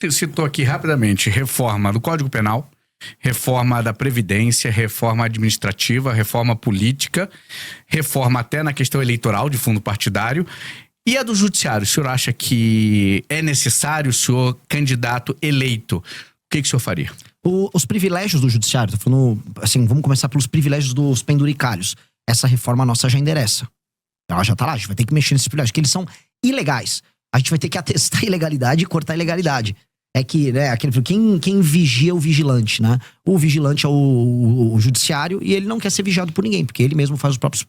Você citou aqui rapidamente reforma do Código Penal, reforma da Previdência, reforma administrativa, reforma política, reforma até na questão eleitoral de fundo partidário. E a do Judiciário, o senhor acha que é necessário, o senhor candidato eleito, o que o senhor faria? Os privilégios do Judiciário, tô falando, assim, vamos começar pelos privilégios dos penduricários. Essa reforma nossa já endereça. Ela já tá lá, a gente vai ter que mexer nesses privilégios, que eles são ilegais. A gente vai ter que atestar a ilegalidade e cortar a ilegalidade. É que, né, quem vigia é o vigilante, né? O vigilante é o judiciário e ele não quer ser vigiado por ninguém, porque ele mesmo faz os próprios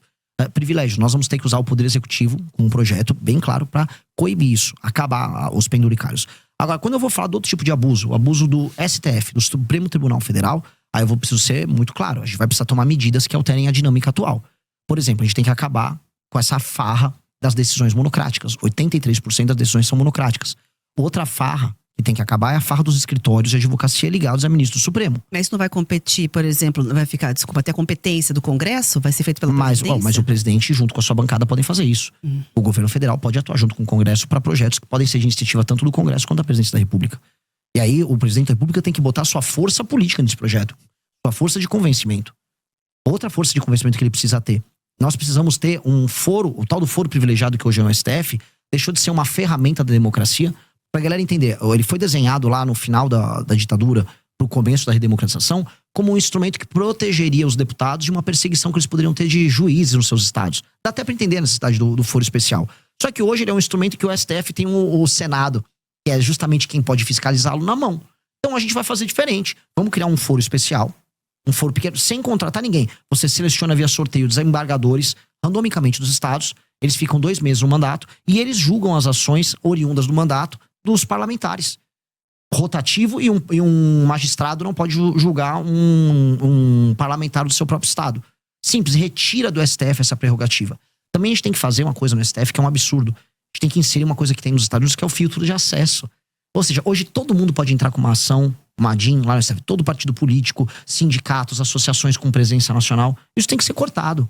privilégios. Nós vamos ter que usar o Poder Executivo com um projeto bem claro para coibir isso, acabar os penduricários. Agora, quando eu vou falar de outro tipo de abuso, o abuso do STF, do Supremo Tribunal Federal, aí eu preciso ser muito claro. A gente vai precisar tomar medidas que alterem a dinâmica atual. Por exemplo, a gente tem que acabar com essa farra das decisões monocráticas. 83% das decisões são monocráticas. Outra farra que tem que acabar é a farra dos escritórios de advocacia ligados a ministro do Supremo. Mas isso não vai competir, por exemplo, não vai ficar, desculpa, até a competência do Congresso? Vai ser feito pela presidência? Mas o presidente, junto com a sua bancada, podem fazer isso. O governo federal pode atuar junto com o Congresso para projetos que podem ser de iniciativa tanto do Congresso quanto da presidência da República. E aí, o presidente da República tem que botar sua força política nesse projeto. Sua força de convencimento. Outra força de convencimento que ele precisa ter. Nós precisamos ter um foro, o tal do foro privilegiado que hoje é o STF, deixou de ser uma ferramenta da democracia. Pra galera entender, ele foi desenhado lá no final da ditadura, pro começo da redemocratização, como um instrumento que protegeria os deputados de uma perseguição que eles poderiam ter de juízes nos seus estados. Dá até pra entender a necessidade do foro especial. Só que hoje ele é um instrumento que o STF tem o Senado, que é justamente quem pode fiscalizá-lo, na mão. Então a gente vai fazer diferente. Vamos criar um foro especial, um foro pequeno, sem contratar ninguém. Você seleciona via sorteio desembargadores, randomicamente dos estados, eles ficam 2 meses no mandato, e eles julgam as ações oriundas do mandato dos parlamentares. Rotativo, e um magistrado não pode julgar um parlamentar do seu próprio estado. Simples, retira do STF essa prerrogativa. Também a gente tem que fazer uma coisa no STF que é um absurdo. A gente tem que inserir uma coisa que tem nos Estados Unidos, que é o filtro de acesso. Ou seja, hoje todo mundo pode entrar com uma ação, uma ADIM lá no STF, todo partido político, sindicatos, associações com presença nacional. Isso tem que ser cortado.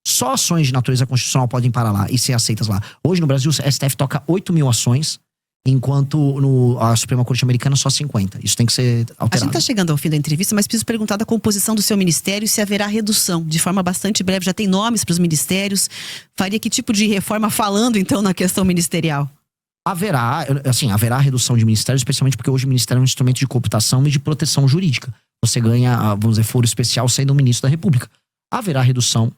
Só ações de natureza constitucional podem parar lá e ser aceitas lá. Hoje no Brasil, o STF toca 8 mil ações, enquanto a Suprema Corte Americana só 50. Isso tem que ser alterado. A gente está chegando ao fim da entrevista, mas preciso perguntar da composição do seu ministério, se haverá redução. De forma bastante breve, já tem nomes para os ministérios. Faria que tipo de reforma falando, então, na questão ministerial? Haverá redução de ministérios, especialmente porque hoje o ministério é um instrumento de cooptação e de proteção jurídica. Você ganha, vamos dizer, foro especial sendo um ministro da República. Haverá redução.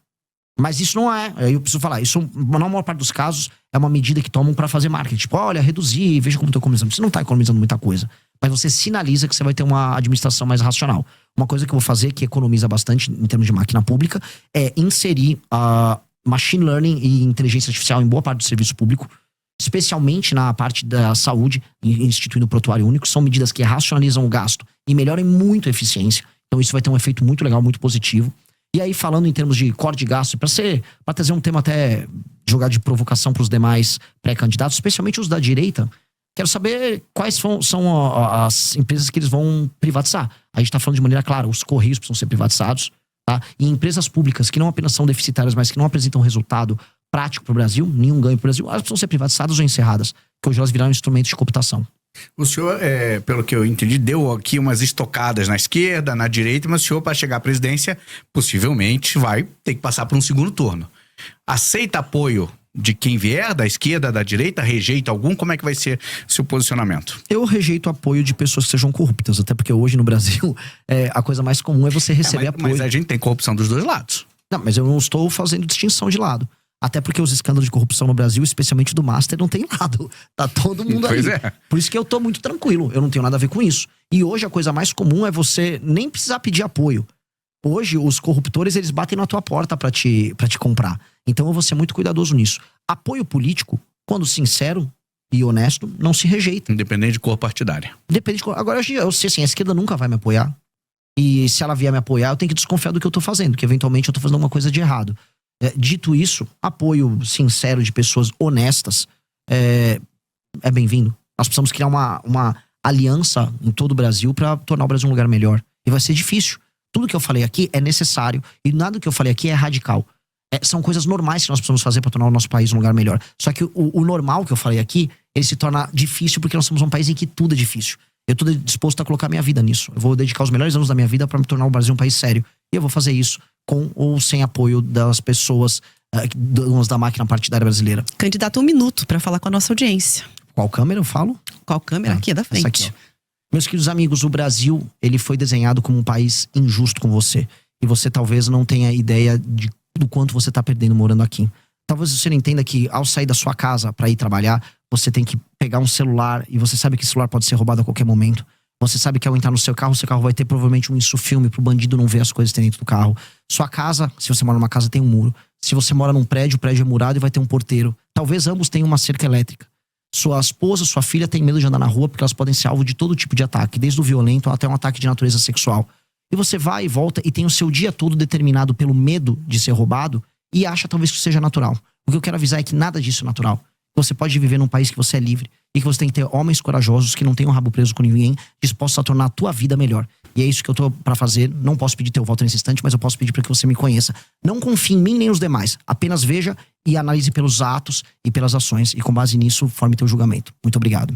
Mas isso não é, eu preciso falar, isso na maior parte dos casos é uma medida que tomam pra fazer marketing. Tipo, olha, reduzir, veja como tô economizando. Você não tá economizando muita coisa, mas você sinaliza que você vai ter uma administração mais racional. Uma coisa que eu vou fazer, que economiza bastante em termos de máquina pública, é inserir machine learning e inteligência artificial em boa parte do serviço público, especialmente na parte da saúde, instituindo o prontuário único. São medidas que racionalizam o gasto e melhoram muito a eficiência. Então isso vai ter um efeito muito legal, muito positivo. E aí, falando em termos de corte de gasto, para trazer um tema até jogar de provocação para os demais pré-candidatos, especialmente os da direita, quero saber quais são as empresas que eles vão privatizar. A gente está falando de maneira clara, os Correios precisam ser privatizados, tá? E empresas públicas que não apenas são deficitárias, mas que não apresentam resultado prático para o Brasil, nenhum ganho para o Brasil, elas precisam ser privatizadas ou encerradas, porque hoje elas viraram instrumentos de cooptação. O senhor, pelo que eu entendi, deu aqui umas estocadas na esquerda, na direita, mas o senhor, para chegar à presidência, possivelmente vai ter que passar por um segundo turno. Aceita apoio de quem vier, da esquerda, da direita? Rejeita algum? Como é que vai ser seu posicionamento? Eu rejeito apoio de pessoas que sejam corruptas, até porque hoje no Brasil a coisa mais comum é você receber apoio. Mas a gente tem corrupção dos dois lados. Não, mas eu não estou fazendo distinção de lado. Até porque os escândalos de corrupção no Brasil, especialmente do Master, não tem lado. Tá todo mundo aí. Pois é. Por isso que eu tô muito tranquilo. Eu não tenho nada a ver com isso. E hoje a coisa mais comum é você nem precisar pedir apoio. Hoje os corruptores, eles batem na tua porta pra te comprar. Então eu vou ser muito cuidadoso nisso. Apoio político, quando sincero e honesto, não se rejeita. Independente de cor partidária. Depende de cor. Agora eu sei assim, a esquerda nunca vai me apoiar. E se ela vier me apoiar, eu tenho que desconfiar do que eu tô fazendo. Que eventualmente eu tô fazendo alguma coisa de errado. Dito isso, apoio sincero de pessoas honestas é bem-vindo. Nós precisamos criar uma aliança em todo o Brasil para tornar o Brasil um lugar melhor. E vai ser difícil. Tudo que eu falei aqui é necessário e nada que eu falei aqui é radical. São coisas normais que nós precisamos fazer para tornar o nosso país um lugar melhor. Só que o normal que eu falei aqui, ele se torna difícil porque nós somos um país em que tudo é difícil. Eu tô disposto a colocar minha vida nisso. Eu vou dedicar os melhores anos da minha vida para me tornar o Brasil um país sério. E eu vou fazer isso com ou sem apoio das pessoas, donas da máquina partidária brasileira. Candidato, 1 minuto para falar com a nossa audiência. Qual câmera eu falo? Qual câmera? Aqui, da frente. Essa aqui, ó. Meus queridos amigos, o Brasil, ele foi desenhado como um país injusto com você. E você talvez não tenha ideia do quanto você tá perdendo morando aqui. Talvez você não entenda que ao sair da sua casa para ir trabalhar, você tem que pegar um celular e você sabe que esse celular pode ser roubado a qualquer momento. Você sabe que ao entrar no seu carro vai ter provavelmente um insufilme pro bandido não ver as coisas que tem dentro do carro. Sua casa, se você mora numa casa, tem um muro. Se você mora num prédio, o prédio é murado e vai ter um porteiro. Talvez ambos tenham uma cerca elétrica. Sua esposa, sua filha tem medo de andar na rua porque elas podem ser alvo de todo tipo de ataque, desde o violento até um ataque de natureza sexual. E você vai e volta e tem o seu dia todo determinado pelo medo de ser roubado e acha talvez que isso seja natural. O que eu quero avisar é que nada disso é natural. Você pode viver num país que você é livre e que você tem que ter homens corajosos que não tenham rabo preso com ninguém, dispostos a tornar a tua vida melhor. E é isso que eu tô pra fazer. Não posso pedir teu voto nesse instante, mas eu posso pedir para que você me conheça. Não confie em mim nem nos demais. Apenas veja e analise pelos atos e pelas ações. E com base nisso, forme teu julgamento. Muito obrigado.